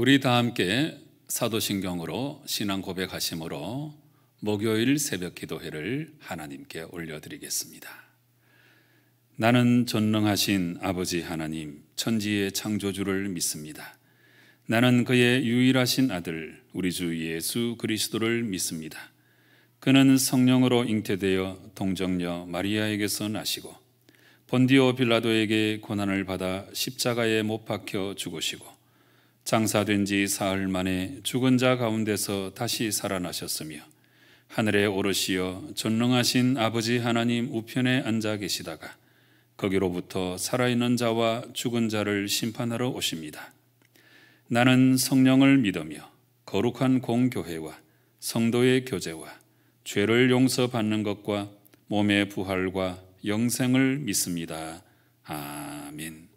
우리 다 함께 사도신경으로 신앙 고백하심으로 목요일 새벽 기도회를 하나님께 올려드리겠습니다. 나는 전능하신 아버지 하나님, 천지의 창조주를 믿습니다. 나는 그의 유일하신 아들, 우리 주 예수 그리스도를 믿습니다. 그는 성령으로 잉태되어 동정녀 마리아에게서 나시고 본디오 빌라도에게 고난을 받아 십자가에 못 박혀 죽으시고 장사된 지 사흘 만에 죽은 자 가운데서 다시 살아나셨으며 하늘에 오르시어 전능하신 아버지 하나님 우편에 앉아 계시다가 거기로부터 살아있는 자와 죽은 자를 심판하러 오십니다. 나는 성령을 믿으며 거룩한 공교회와 성도의 교제와 죄를 용서받는 것과 몸의 부활과 영생을 믿습니다. 아멘.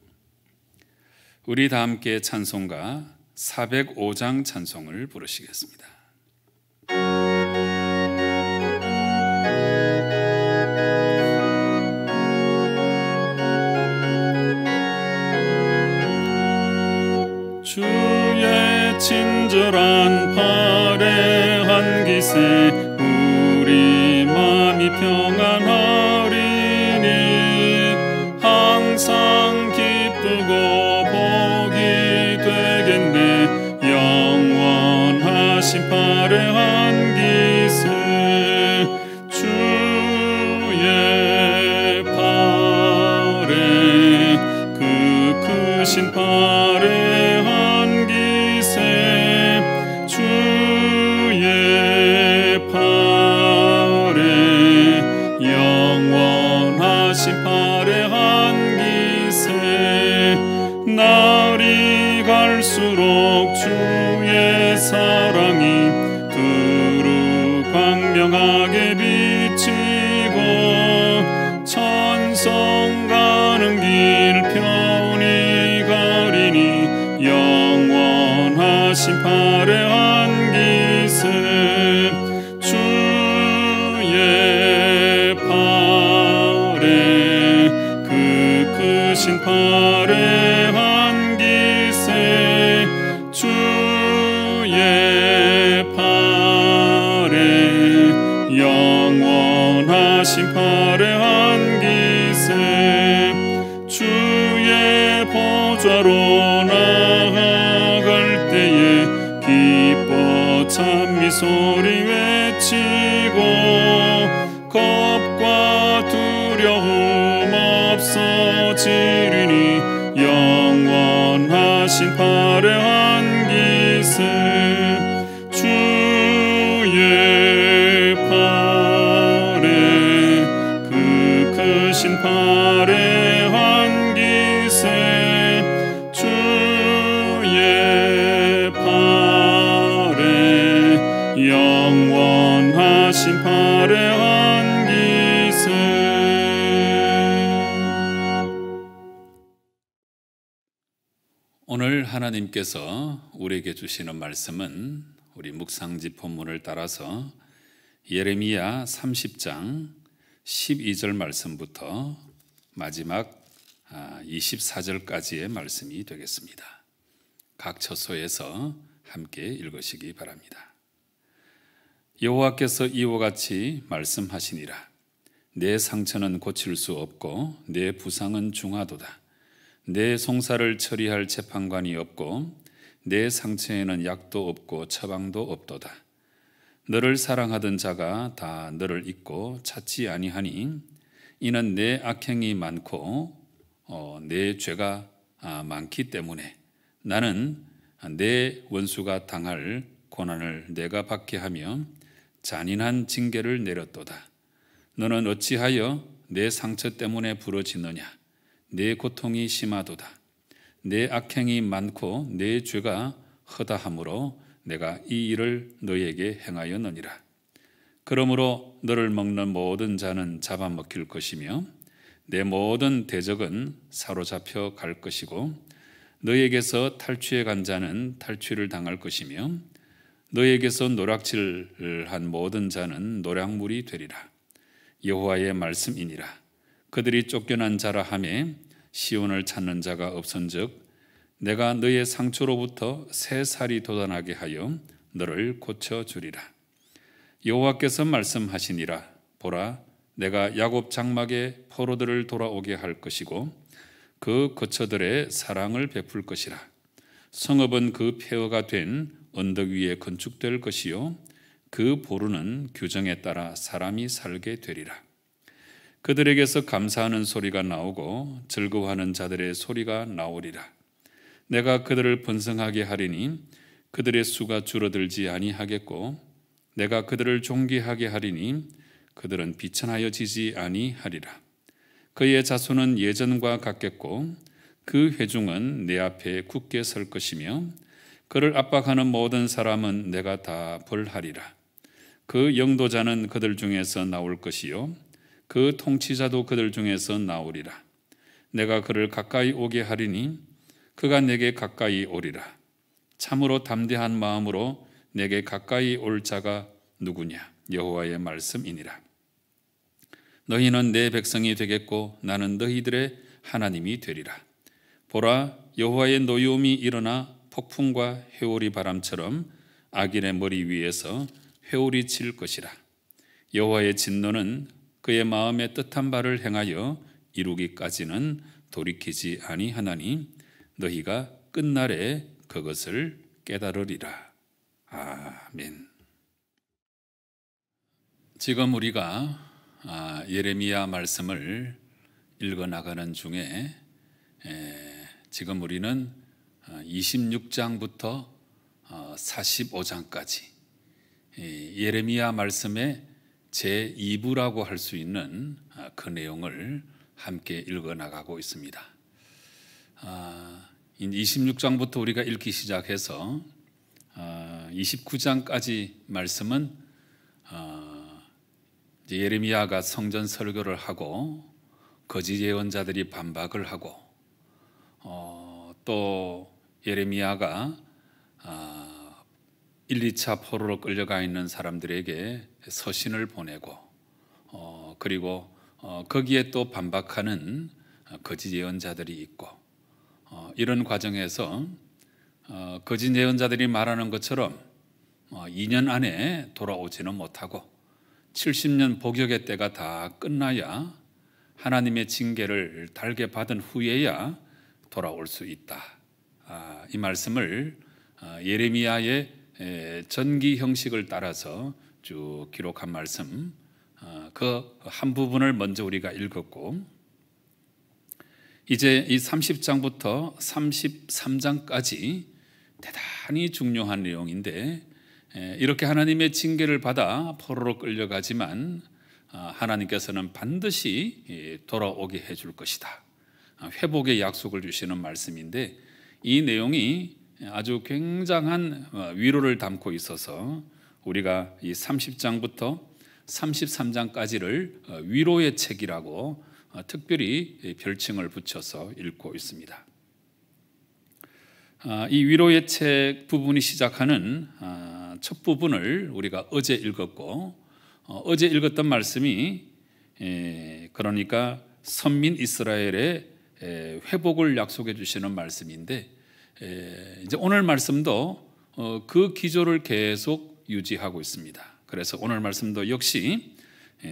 우리 다 함께 찬송가 405장 찬송을 부르시겠습니다. 주의 친절한 팔에 한 기세 우리 마음이 평안하리니 항상 기쁘고 영원하신 팔에 한 기세 주의 팔에 그 크신 팔에 한 기세 주의 팔에 영원하신 팔에 한 기세 날이 갈수록 주의 사랑이 두루 광명하게 비치고 천성 가는 길 편히 가리니 영원하신 팔에 한 기세 주의 팔에 그 크신 팔에 한 기세 주의 팔에 영원하신 팔에 한 기세 주의 보좌로 나아갈 때에 기뻐 찬미 소리 외치고 겁과 두려움 없어지리니 영원하신 팔에 한 기세 주의 팔에 그 크신 팔에 한 기세 주의 팔에 영원하신 팔에 한 기세. 오늘 하나님께서 우리에게 주시는 말씀은 우리 묵상지 본문을 따라서 예레미야 30장 12절 말씀부터 마지막 24절까지의 말씀이 되겠습니다. 각 처소에서 함께 읽으시기 바랍니다. 여호와께서 이와 같이 말씀하시니라. 내 상처는 고칠 수 없고 내 부상은 중하도다. 내 송사를 처리할 재판관이 없고 내 상처에는 약도 없고 처방도 없도다. 너를 사랑하던 자가 다 너를 잊고 찾지 아니하니 이는 내 악행이 많고 내 죄가 많기 때문에 나는 내 원수가 당할 고난을 내가 받게 하며 잔인한 징계를 내렸도다. 너는 어찌하여 내 상처 때문에 부러지느냐? 내 고통이 심하도다. 내 악행이 많고 내 죄가 허다함으로 내가 이 일을 너에게 행하였느니라. 그러므로 너를 먹는 모든 자는 잡아먹힐 것이며 내 모든 대적은 사로잡혀 갈 것이고 너에게서 탈취해 간 자는 탈취를 당할 것이며 너에게서 노략질한 모든 자는 노략물이 되리라. 여호와의 말씀이니라. 그들이 쫓겨난 자라 하매 시온을 찾는 자가 없은즉 내가 너의 상처로부터 새 살이 돋아나게 하여 너를 고쳐주리라. 여호와께서 말씀하시니라. 보라, 내가 야곱 장막에 포로들을 돌아오게 할 것이고 그 거처들의 사랑을 베풀 것이라. 성읍은 그 폐허가 된 언덕 위에 건축될 것이요 그 보루는 규정에 따라 사람이 살게 되리라. 그들에게서 감사하는 소리가 나오고 즐거워하는 자들의 소리가 나오리라. 내가 그들을 번성하게 하리니 그들의 수가 줄어들지 아니하겠고 내가 그들을 존귀하게 하리니 그들은 비천하여지지 아니하리라. 그의 자손은 예전과 같겠고 그 회중은 내 앞에 굳게 설 것이며 그를 압박하는 모든 사람은 내가 다 벌하리라. 그 영도자는 그들 중에서 나올 것이요 그 통치자도 그들 중에서 나오리라. 내가 그를 가까이 오게 하리니 그가 내게 가까이 오리라. 참으로 담대한 마음으로 내게 가까이 올 자가 누구냐? 여호와의 말씀이니라. 너희는 내 백성이 되겠고 나는 너희들의 하나님이 되리라. 보라, 여호와의 노여움이 일어나 폭풍과 회오리 바람처럼 악인의 머리 위에서 회오리 칠 것이라. 여호와의 진노는 그의 마음에 뜻한 바를 행하여 이루기까지는 돌이키지 아니하나니 너희가 끝날에 그것을 깨달으리라. 아멘. 지금 우리가 예레미야 말씀을 읽어나가는 중에 지금 우리는 26장부터 45장까지 예레미야 말씀의 제2부라고 할 수 있는 그 내용을 함께 읽어나가고 있습니다. 26장부터 우리가 읽기 시작해서 29장까지 말씀은 예레미야가 성전 설교를 하고 거짓 예언자들이 반박을 하고 또 예레미야가 1, 2차 포로로 끌려가 있는 사람들에게 서신을 보내고 그리고 거기에 또 반박하는 거짓 예언자들이 있고 이런 과정에서 거짓 예언자들이 말하는 것처럼 2년 안에 돌아오지는 못하고 70년 복역의 때가 다 끝나야 하나님의 징계를 달게 받은 후에야 돌아올 수 있다. 이 말씀을 예레미야의 전기 형식을 따라서 쭉 기록한 말씀, 그 한 부분을 먼저 우리가 읽었고 이제 이 30장부터 33장까지 대단히 중요한 내용인데 이렇게 하나님의 징계를 받아 포로로 끌려가지만 하나님께서는 반드시 돌아오게 해줄 것이다. 회복의 약속을 주시는 말씀인데 이 내용이 아주 굉장한 위로를 담고 있어서 우리가 이 30장부터 33장까지를 위로의 책이라고 특별히 별칭을 붙여서 읽고 있습니다. 이 위로의 책 부분이 시작하는 첫 부분을 우리가 어제 읽었고 어제 읽었던 말씀이 그러니까 선민 이스라엘의 회복을 약속해 주시는 말씀인데 이제 오늘 말씀도 그 기조를 계속 유지하고 있습니다. 그래서 오늘 말씀도 역시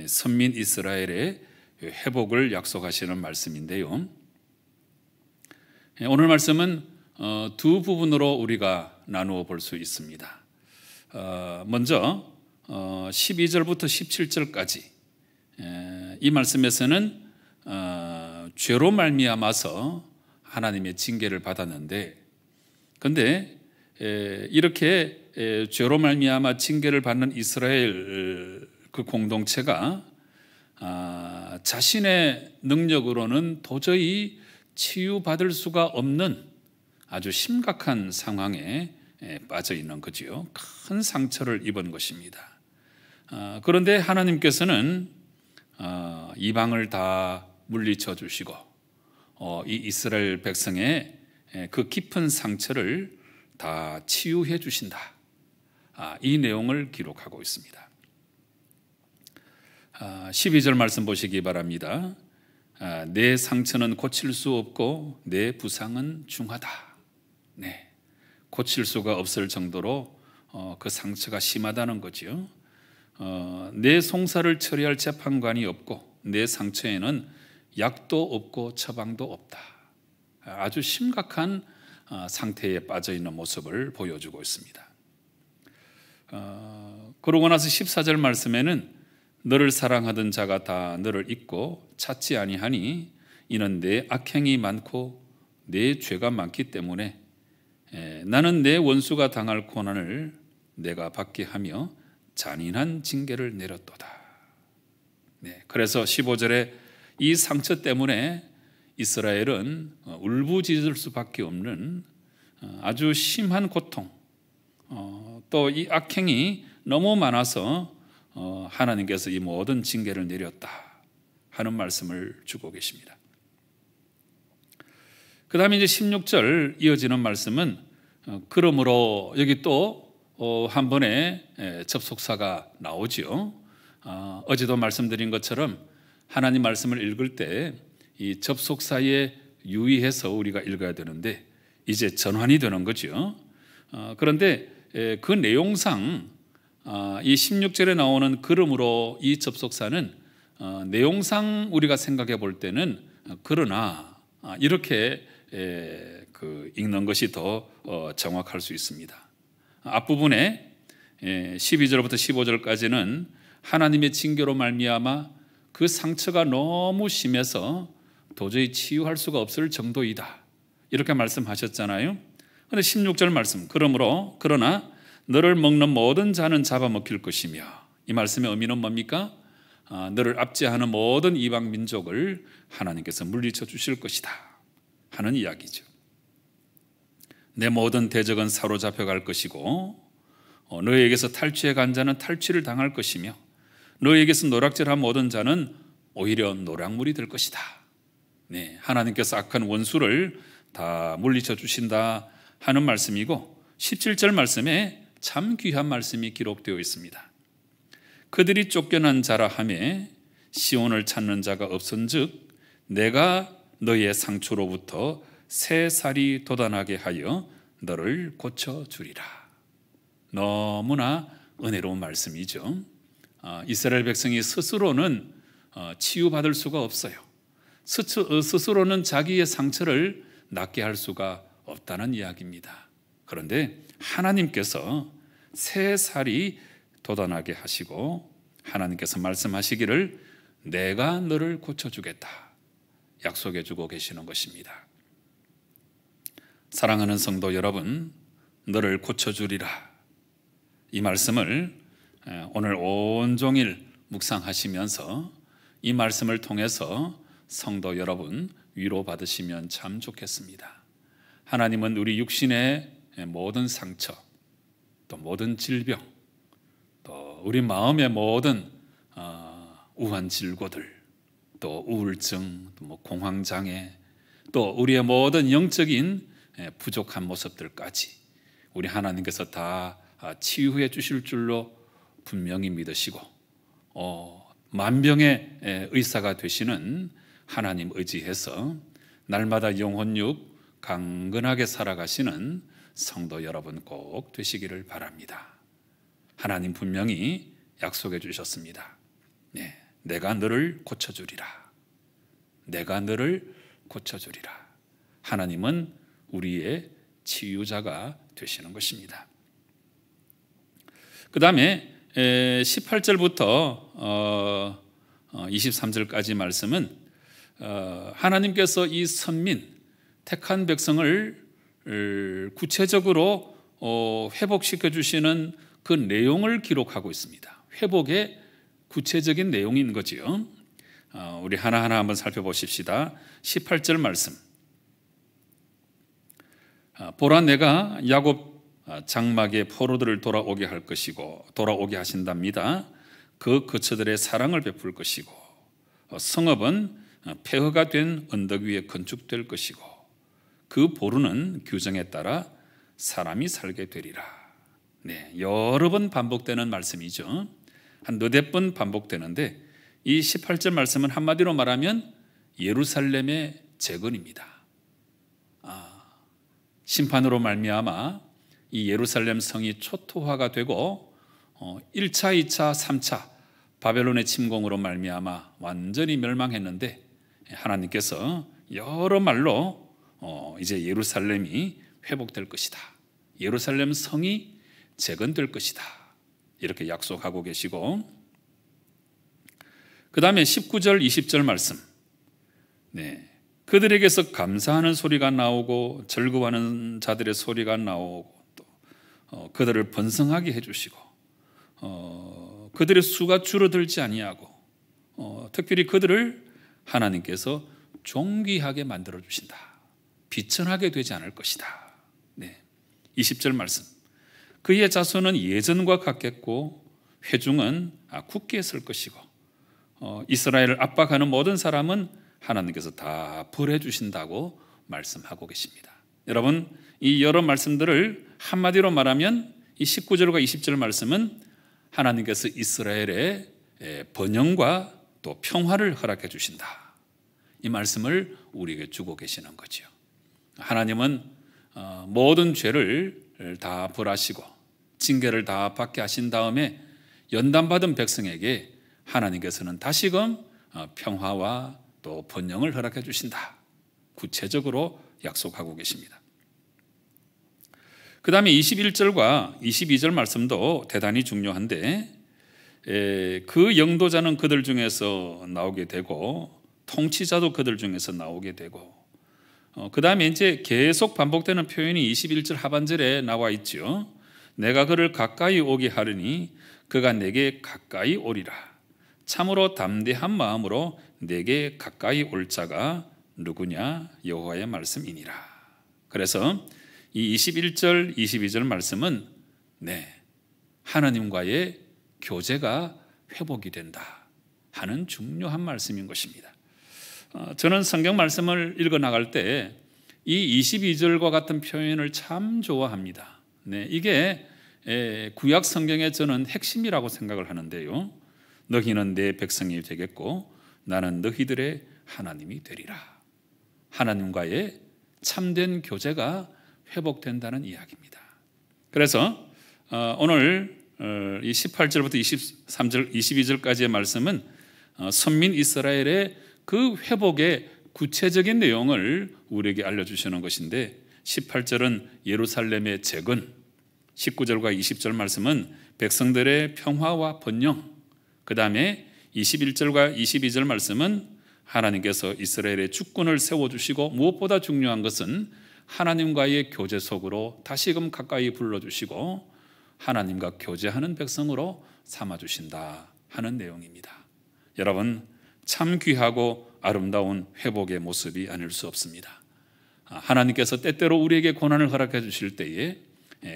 선민 이스라엘의 회복을 약속하시는 말씀인데요. 오늘 말씀은 두 부분으로 우리가 나누어 볼 수 있습니다. 먼저 12절부터 17절까지 이 말씀에서는 죄로 말미암아서 하나님의 징계를 받았는데 그런데 이렇게 죄로 말미암아 징계를 받는 이스라엘 그 공동체가 자신의 능력으로는 도저히 치유받을 수가 없는 아주 심각한 상황에 빠져 있는 거지요. 큰 상처를 입은 것입니다. 그런데 하나님께서는 이방을 다 물리쳐 주시고 이 이스라엘 백성의 그 깊은 상처를 다 치유해 주신다. 이 내용을 기록하고 있습니다. 12절 말씀 보시기 바랍니다. 내 상처는 고칠 수 없고 내 부상은 중하다. 네, 고칠 수가 없을 정도로 그 상처가 심하다는 거죠. 내 송사를 처리할 재판관이 없고 내 상처에는 약도 없고 처방도 없다. 아주 심각한 상태에 빠져 있는 모습을 보여주고 있습니다. 그러고 나서 14절 말씀에는 너를 사랑하던 자가 다 너를 잊고 찾지 아니하니 이는 내 악행이 많고 내 죄가 많기 때문에 나는 내 원수가 당할 고난을 내가 받게 하며 잔인한 징계를 내렸도다. 네, 그래서 15절에 이 상처 때문에 이스라엘은 울부짖을 수밖에 없는 아주 심한 고통, 또 이 악행이 너무 많아서 하나님께서 이 모든 징계를 내렸다 하는 말씀을 주고 계십니다. 그 다음에 이제 16절 이어지는 말씀은 그러므로 여기 또 한 번의 접속사가 나오지요. 어제도 말씀드린 것처럼 하나님 말씀을 읽을 때 이 접속사에 유의해서 우리가 읽어야 되는데 이제 전환이 되는 거죠. 그런데 그 내용상 이 16절에 나오는 그러므로 이 접속사는 내용상 우리가 생각해 볼 때는 그러나 이렇게 읽는 것이 더 정확할 수 있습니다. 앞부분에 12절부터 15절까지는 하나님의 징계로 말미암아 그 상처가 너무 심해서 도저히 치유할 수가 없을 정도이다 이렇게 말씀하셨잖아요. 그런데 16절 말씀 그러나 너를 먹는 모든 자는 잡아먹힐 것이며 이 말씀의 의미는 뭡니까? 너를 압제하는 모든 이방 민족을 하나님께서 물리쳐 주실 것이다 하는 이야기죠. 내 모든 대적은 사로잡혀 갈 것이고 너에게서 탈취해 간 자는 탈취를 당할 것이며 너에게서 노략질한 모든 자는 오히려 노략물이 될 것이다. 네, 하나님께서 악한 원수를 다 물리쳐 주신다 하는 말씀이고 17절 말씀에 참 귀한 말씀이 기록되어 있습니다. 그들이 쫓겨난 자라 하며 시온을 찾는 자가 없은즉 내가 너의 상처로부터 새 살이 돋아나게 하여 너를 고쳐주리라. 너무나 은혜로운 말씀이죠. 이스라엘 백성이 스스로는 치유받을 수가 없어요. 스스로는 자기의 상처를 낫게 할 수가 없다는 이야기입니다. 그런데 하나님께서 새 살이 돋아나게 하시고 하나님께서 말씀하시기를 내가 너를 고쳐주겠다 약속해 주고 계시는 것입니다. 사랑하는 성도 여러분, 너를 고쳐주리라 이 말씀을 오늘 온종일 묵상하시면서 이 말씀을 통해서 성도 여러분 위로받으시면 참 좋겠습니다. 하나님은 우리 육신의 모든 상처, 또 모든 질병, 또 우리 마음의 모든 우한 질고들, 또 우울증, 또 공황장애, 또 우리의 모든 영적인 부족한 모습들까지 우리 하나님께서 다 치유해 주실 줄로 분명히 믿으시고 만병의 의사가 되시는 하나님 의지해서 날마다 영혼육 강건하게 살아가시는 성도 여러분 꼭 되시기를 바랍니다. 하나님 분명히 약속해 주셨습니다. 네, 내가 너를 고쳐주리라. 내가 너를 고쳐주리라. 하나님은 우리의 치유자가 되시는 것입니다. 그 다음에 18절부터 23절까지 말씀은 하나님께서 이 선민 택한 백성을 구체적으로 회복시켜 주시는 그 내용을 기록하고 있습니다. 회복의 구체적인 내용인 거지요. 우리 하나하나 한번 살펴보십시다. 18절 말씀. 보라 내가 야곱 장막의 포로들을 돌아오게 할 것이고 돌아오게 하신답니다. 그 거처들의 사랑을 베풀 것이고 성읍은 폐허가 된 언덕 위에 건축될 것이고 그 보루는 규정에 따라 사람이 살게 되리라. 네, 여러 번 반복되는 말씀이죠. 한 너댓 번 반복되는데 이 18절 말씀은 한마디로 말하면 예루살렘의 재건입니다. 심판으로 말미암아 이 예루살렘 성이 초토화가 되고 1차, 2차, 3차 바벨론의 침공으로 말미암아 완전히 멸망했는데 하나님께서 여러 말로 이제 예루살렘이 회복될 것이다. 예루살렘 성이 재건될 것이다. 이렇게 약속하고 계시고, 그 다음에 19절, 20절 말씀. 그들에게서 감사하는 소리가 나오고 즐거워하는 자들의 소리가 나오고 또 그들을 번성하게 해주시고 그들의 수가 줄어들지 아니하고 특별히 그들을 하나님께서 존귀하게 만들어 주신다. 비천하게 되지 않을 것이다. 20절 말씀. 그의 자손은 예전과 같겠고 회중은 굳게 설 것이고 이스라엘을 압박하는 모든 사람은 하나님께서 다 벌해 주신다고 말씀하고 계십니다. 여러분, 이 여러 말씀들을 한마디로 말하면 이 19절과 20절 말씀은 하나님께서 이스라엘의 번영과 또 평화를 허락해 주신다. 이 말씀을 우리에게 주고 계시는 거죠. 하나님은 모든 죄를 다 벌하시고 징계를 다 받게 하신 다음에 연단받은 백성에게 하나님께서는 다시금 평화와 또 번영을 허락해 주신다. 구체적으로 약속하고 계십니다. 그 다음에 21절과 22절 말씀도 대단히 중요한데 그 영도자는 그들 중에서 나오게 되고 통치자도 그들 중에서 나오게 되고 그 다음에 이제 계속 반복되는 표현이 21절 하반절에 나와 있죠. 내가 그를 가까이 오게 하리니 그가 내게 가까이 오리라. 참으로 담대한 마음으로 내게 가까이 올 자가 누구냐? 여호와의 말씀이니라. 그래서 이 21절, 22절 말씀은 하나님과의 교제가 회복이 된다 하는 중요한 말씀인 것입니다. 저는 성경 말씀을 읽어 나갈 때 이 22절과 같은 표현을 참 좋아합니다. 이게 구약 성경의 저는 핵심이라고 생각을 하는데요. 너희는 내 백성이 되겠고 나는 너희들의 하나님이 되리라. 하나님과의 참된 교제가 회복된다는 이야기입니다. 그래서 오늘 이 18절부터 23절, 22절까지의 말씀은 선민 이스라엘의 그 회복의 구체적인 내용을 우리에게 알려주시는 것인데 18절은 예루살렘의 재건, 19절과 20절 말씀은 백성들의 평화와 번영, 그 다음에 21절과 22절 말씀은 하나님께서 이스라엘의 주권을 세워주시고 무엇보다 중요한 것은 하나님과의 교제 속으로 다시금 가까이 불러주시고 하나님과 교제하는 백성으로 삼아주신다 하는 내용입니다. 여러분, 참 귀하고 아름다운 회복의 모습이 아닐 수 없습니다. 하나님께서 때때로 우리에게 고난을 허락해 주실 때에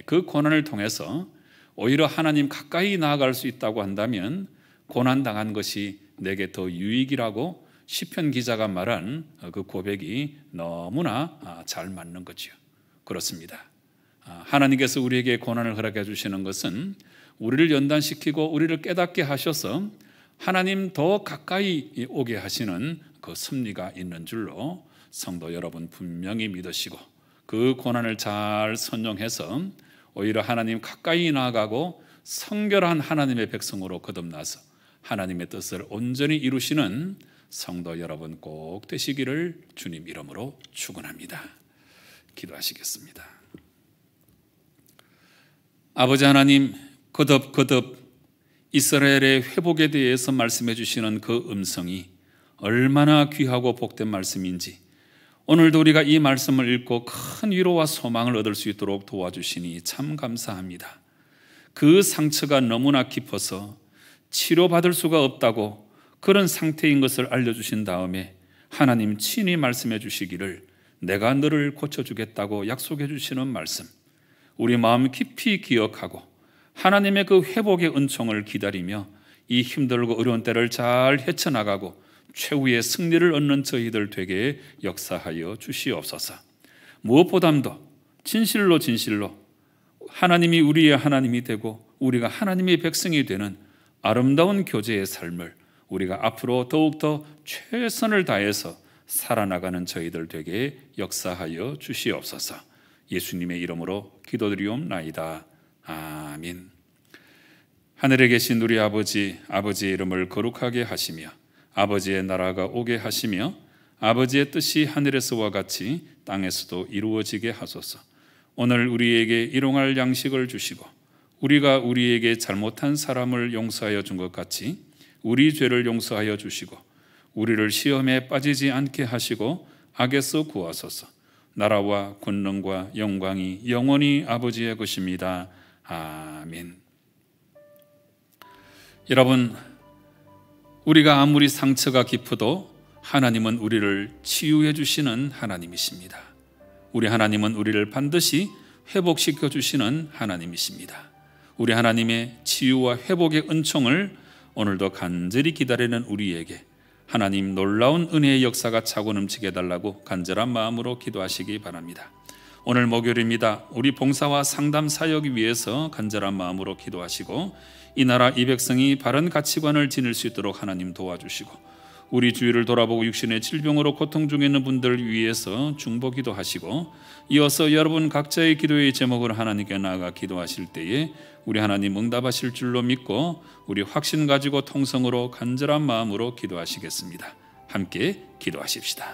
그 고난을 통해서 오히려 하나님 가까이 나아갈 수 있다고 한다면 고난당한 것이 내게 더 유익이라고 시편 기자가 말한 그 고백이 너무나 잘 맞는 거죠. 그렇습니다. 하나님께서 우리에게 고난을 허락해 주시는 것은 우리를 연단시키고 우리를 깨닫게 하셔서 하나님 더 가까이 오게 하시는 그 섭리가 있는 줄로 성도 여러분 분명히 믿으시고 그 고난을 잘 선용해서 오히려 하나님 가까이 나아가고 성결한 하나님의 백성으로 거듭나서 하나님의 뜻을 온전히 이루시는 성도 여러분 꼭 되시기를 주님 이름으로 축원합니다. 기도하시겠습니다. 아버지 하나님, 거듭 이스라엘의 회복에 대해서 말씀해 주시는 그 음성이 얼마나 귀하고 복된 말씀인지 오늘도 우리가 이 말씀을 읽고 큰 위로와 소망을 얻을 수 있도록 도와주시니 참 감사합니다. 그 상처가 너무나 깊어서 치료받을 수가 없다고 그런 상태인 것을 알려주신 다음에 하나님 친히 말씀해 주시기를 내가 너를 고쳐주겠다고 약속해 주시는 말씀, 우리 마음 깊이 기억하고 하나님의 그 회복의 은총을 기다리며 이 힘들고 어려운 때를 잘 헤쳐나가고 최후의 승리를 얻는 저희들 되게 역사하여 주시옵소서. 무엇보다도 진실로 하나님이 우리의 하나님이 되고 우리가 하나님의 백성이 되는 아름다운 교제의 삶을 우리가 앞으로 더욱더 최선을 다해서 살아나가는 저희들 되게 역사하여 주시옵소서. 예수님의 이름으로 기도드리옵나이다. 아멘. 하늘에 계신 우리 아버지, 아버지의 이름을 거룩하게 하시며 아버지의 나라가 오게 하시며 아버지의 뜻이 하늘에서와 같이 땅에서도 이루어지게 하소서. 오늘 우리에게 일용할 양식을 주시고 우리가 우리에게 잘못한 사람을 용서하여 준 것 같이 우리 죄를 용서하여 주시고 우리를 시험에 빠지지 않게 하시고 악에서 구하소서. 나라와 권능과 영광이 영원히 아버지의 것입니다. 아멘. 여러분, 우리가 아무리 상처가 깊어도 하나님은 우리를 치유해 주시는 하나님이십니다. 우리 하나님은 우리를 반드시 회복시켜 주시는 하나님이십니다. 우리 하나님의 치유와 회복의 은총을 오늘도 간절히 기다리는 우리에게 하나님 놀라운 은혜의 역사가 차고 넘치게 해달라고 간절한 마음으로 기도하시기 바랍니다. 오늘 목요일입니다. 우리 봉사와 상담 사역 위해서 간절한 마음으로 기도하시고 이 나라 이 백성이 바른 가치관을 지닐 수 있도록 하나님 도와주시고 우리 주위를 돌아보고 육신의 질병으로 고통 중에 있는 분들을 위해서 중보기도 하시고 이어서 여러분 각자의 기도의 제목을 하나님께 나아가 기도하실 때에 우리 하나님 응답하실 줄로 믿고 우리 확신 가지고 통성으로 간절한 마음으로 기도하시겠습니다. 함께 기도하십시다.